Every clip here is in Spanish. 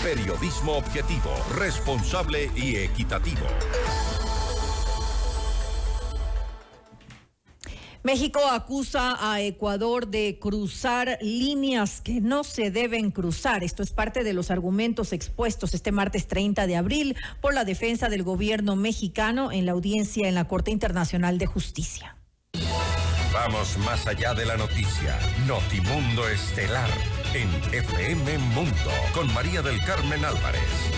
Periodismo objetivo, responsable y equitativo. México acusa a Ecuador de cruzar líneas que no se deben cruzar. Esto es parte de los argumentos expuestos este martes 30 de abril por la defensa del gobierno mexicano en la audiencia en la Corte Internacional de Justicia. Vamos más allá de la noticia. Notimundo Estelar en FM Mundo con María del Carmen Álvarez.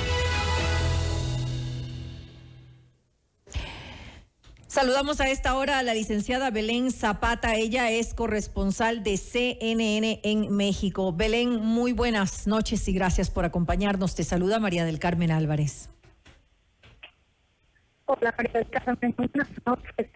Saludamos a esta hora a la licenciada Belén Zapata. Ella es corresponsal de CNN en México. Belén, muy buenas noches y gracias por acompañarnos. Te saluda María del Carmen Álvarez. Hola, María del Carmen, buenas noches.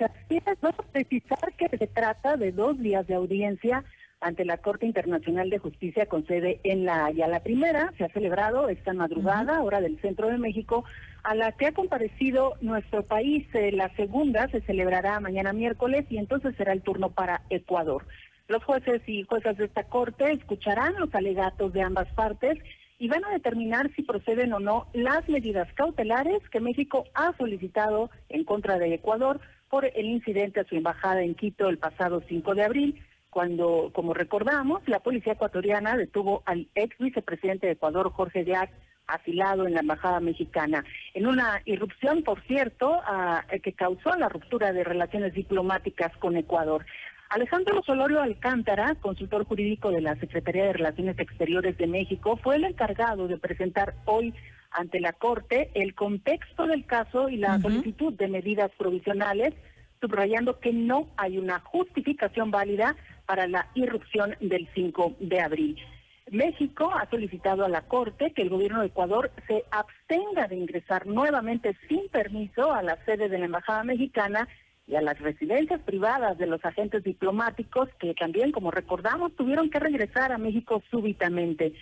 Vamos a precisar que se trata de 2 días de audiencia ante la Corte Internacional de Justicia con sede en La Haya. La primera se ha celebrado esta madrugada, hora del centro de México, a la que ha comparecido nuestro país. La segunda se celebrará mañana miércoles y entonces será el turno para Ecuador. Los jueces y juezas de esta corte escucharán los alegatos de ambas partes y van a determinar si proceden o no las medidas cautelares que México ha solicitado en contra de Ecuador por el incidente a su embajada en Quito el pasado 5 de abril, cuando, como recordamos, la policía ecuatoriana detuvo al ex vicepresidente de Ecuador, Jorge Díaz, asilado en la embajada mexicana, en una irrupción, por cierto, que causó la ruptura de relaciones diplomáticas con Ecuador. Alejandro Solorio Alcántara, consultor jurídico de la Secretaría de Relaciones Exteriores de México, fue el encargado de presentar hoy ante la Corte el contexto del caso y la solicitud de medidas provisionales, subrayando que no hay una justificación válida para la irrupción del 5 de abril. México ha solicitado a la Corte que el gobierno de Ecuador se abstenga de ingresar nuevamente sin permiso a la sede de la Embajada Mexicana y a las residencias privadas de los agentes diplomáticos que también, como recordamos, tuvieron que regresar a México súbitamente.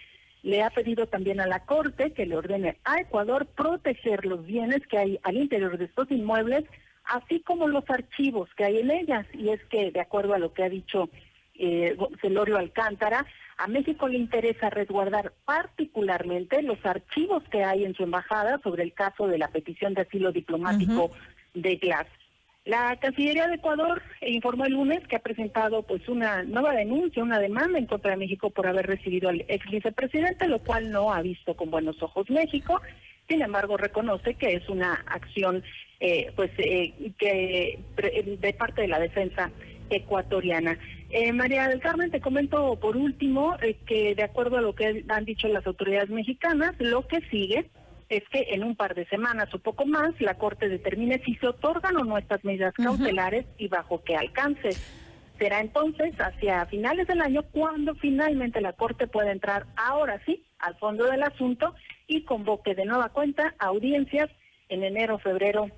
Le ha pedido también a la Corte que le ordene a Ecuador proteger los bienes que hay al interior de estos inmuebles, así como los archivos que hay en ellas. Y es que, de acuerdo a lo que ha dicho Solorio Alcántara, a México le interesa resguardar particularmente los archivos que hay en su embajada sobre el caso de la petición de asilo diplomático de Glass. La Cancillería de Ecuador informó el lunes que ha presentado una nueva denuncia, una demanda en contra de México por haber recibido al ex vicepresidente, lo cual no ha visto con buenos ojos México. Sin embargo, reconoce que es una acción que de parte de la defensa ecuatoriana. María del Carmen, te comento por último que de acuerdo a lo que han dicho las autoridades mexicanas, lo que sigue es que en un par de semanas o poco más la Corte determine si se otorgan o no estas medidas cautelares y bajo qué alcance. Será entonces hacia finales del año cuando finalmente la Corte pueda entrar ahora sí al fondo del asunto y convoque de nueva cuenta audiencias en enero o febrero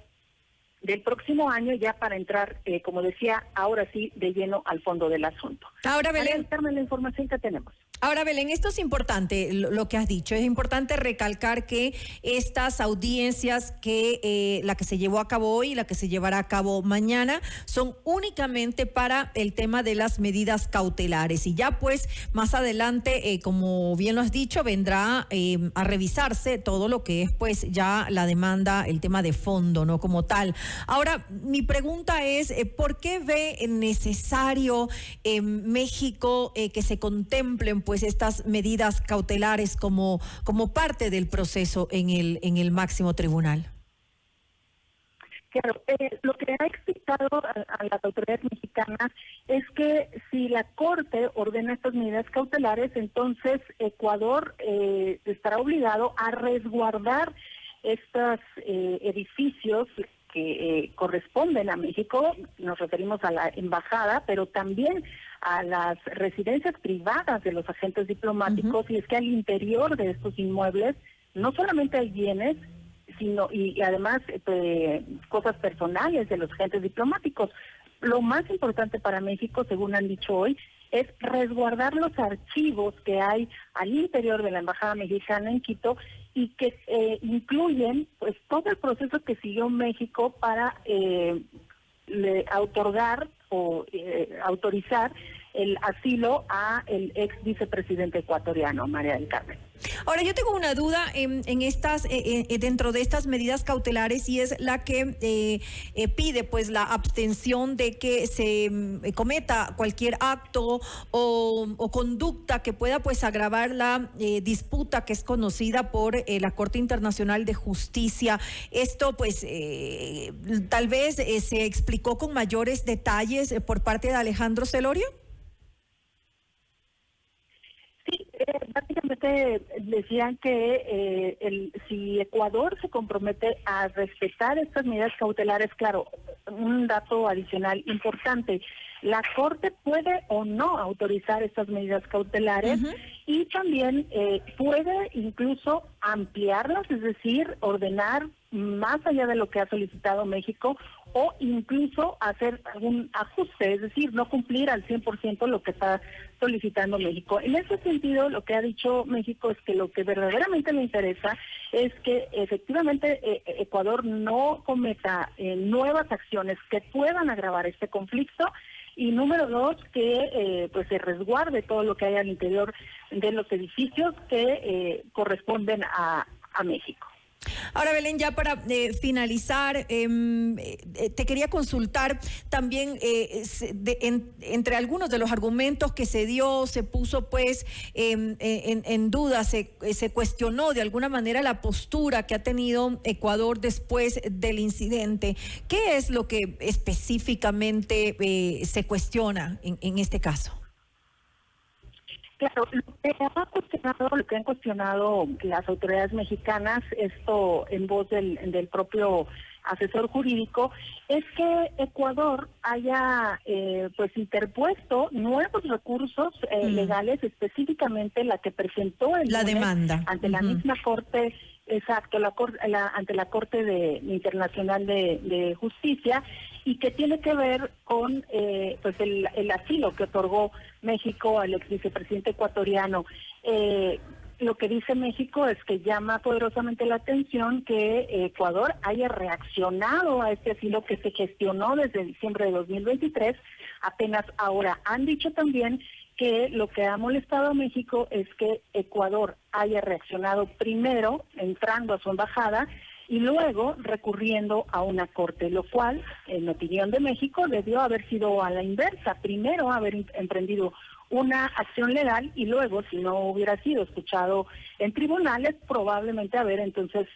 del próximo año ya para entrar, como decía, ahora sí de lleno al fondo del asunto. Ahora, Belén, Carmen, la información que tenemos. Ahora, Belén, esto es importante, lo que has dicho. Es importante recalcar que estas audiencias, la que se llevó a cabo hoy y la que se llevará a cabo mañana, son únicamente para el tema de las medidas cautelares. Y ya pues más adelante, como bien lo has dicho, vendrá a revisarse todo lo que es pues ya la demanda, el tema de fondo, ¿no? Como tal. Ahora, mi pregunta es, ¿por qué ve necesario México que se contemplen pues estas medidas cautelares como parte del proceso en el máximo tribunal? Claro, lo que ha explicado a las autoridades mexicanas es que si la Corte ordena estas medidas cautelares, entonces Ecuador estará obligado a resguardar estos edificios que corresponden a México. Nos referimos a la embajada, pero también a las residencias privadas de los agentes diplomáticos, y es que al interior de estos inmuebles no solamente hay bienes, sino y además cosas personales de los agentes diplomáticos. Lo más importante para México, según han dicho hoy, es resguardar los archivos que hay al interior de la embajada mexicana en Quito y que incluyen pues todo el proceso que siguió México para otorgar o autorizar el asilo a el ex vicepresidente ecuatoriano, María del Carmen. Ahora, yo tengo una duda en estas, dentro de estas medidas cautelares, y es la que pide pues la abstención de que se cometa cualquier acto o conducta que pueda pues agravar la disputa que es conocida por la Corte Internacional de Justicia. Esto pues tal vez se explicó con mayores detalles por parte de Alejandro Celorio. Sí, básicamente decían que si Ecuador se compromete a respetar estas medidas cautelares, claro, un dato adicional importante, la Corte puede o no autorizar estas medidas cautelares y también puede incluso ampliarlas, es decir, ordenar más allá de lo que ha solicitado México o incluso hacer algún ajuste, es decir, no cumplir al 100% lo que está solicitando México. En ese sentido, lo que ha dicho México es que lo que verdaderamente le interesa es que efectivamente Ecuador no cometa nuevas acciones que puedan agravar este conflicto. Y número dos, que pues se resguarde todo lo que hay al interior de los edificios que corresponden a México. Ahora, Belén, ya para finalizar, te quería consultar también entre algunos de los argumentos que se dio, se puso pues en duda, se cuestionó de alguna manera la postura que ha tenido Ecuador después del incidente. ¿Qué es lo que específicamente se cuestiona en este caso? Claro, lo que han cuestionado las autoridades mexicanas, esto en voz del propio asesor jurídico, es que Ecuador haya pues interpuesto nuevos recursos legales, específicamente la que presentó la demanda ante la misma Corte. Exacto, ante la Corte Internacional de Justicia, y que tiene que ver con pues el asilo que otorgó México al ex vicepresidente ecuatoriano. Lo que dice México es que llama poderosamente la atención que Ecuador haya reaccionado a este asilo que se gestionó desde diciembre de 2023, apenas ahora. Han dicho también que lo que ha molestado a México es que Ecuador haya reaccionado primero entrando a su embajada y luego recurriendo a una corte, lo cual, en opinión de México, debió haber sido a la inversa, primero haber emprendido una acción legal y luego, si no hubiera sido escuchado en tribunales, probablemente haber entonces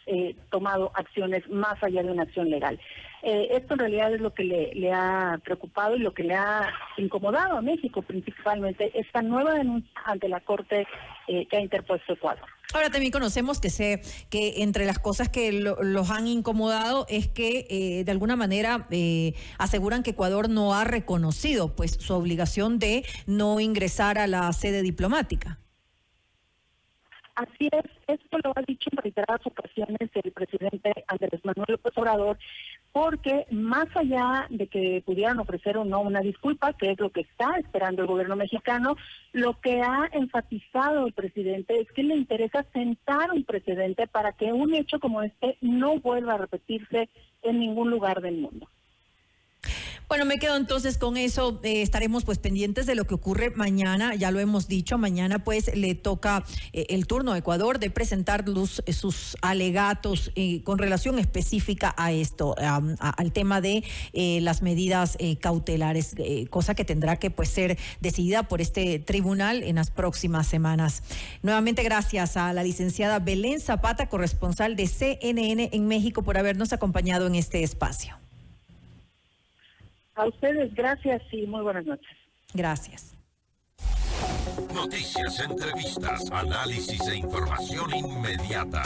tomado acciones más allá de una acción legal. Esto en realidad es lo que le ha preocupado y lo que le ha incomodado a México, principalmente esta nueva denuncia ante la Corte que ha interpuesto Ecuador. Ahora también conocemos que entre las cosas que los han incomodado es que de alguna manera aseguran que Ecuador no ha reconocido pues su obligación de no ingresar a la sede diplomática. Así es, esto lo ha dicho en reiteradas ocasiones el presidente Andrés Manuel López Obrador, porque más allá de que pudieran ofrecer o no una disculpa, que es lo que está esperando el gobierno mexicano, lo que ha enfatizado el presidente es que le interesa sentar un precedente para que un hecho como este no vuelva a repetirse en ningún lugar del mundo. Bueno, me quedo entonces con eso. Estaremos pues pendientes de lo que ocurre mañana. Ya lo hemos dicho, mañana pues le toca el turno a Ecuador de presentar sus alegatos con relación específica a esto, al tema de las medidas cautelares, cosa que tendrá que pues ser decidida por este tribunal en las próximas semanas. Nuevamente gracias a la licenciada Belén Zapata, corresponsal de CNN en México, por habernos acompañado en este espacio. A ustedes, gracias y muy buenas noches. Gracias. Noticias, entrevistas, análisis e información inmediata.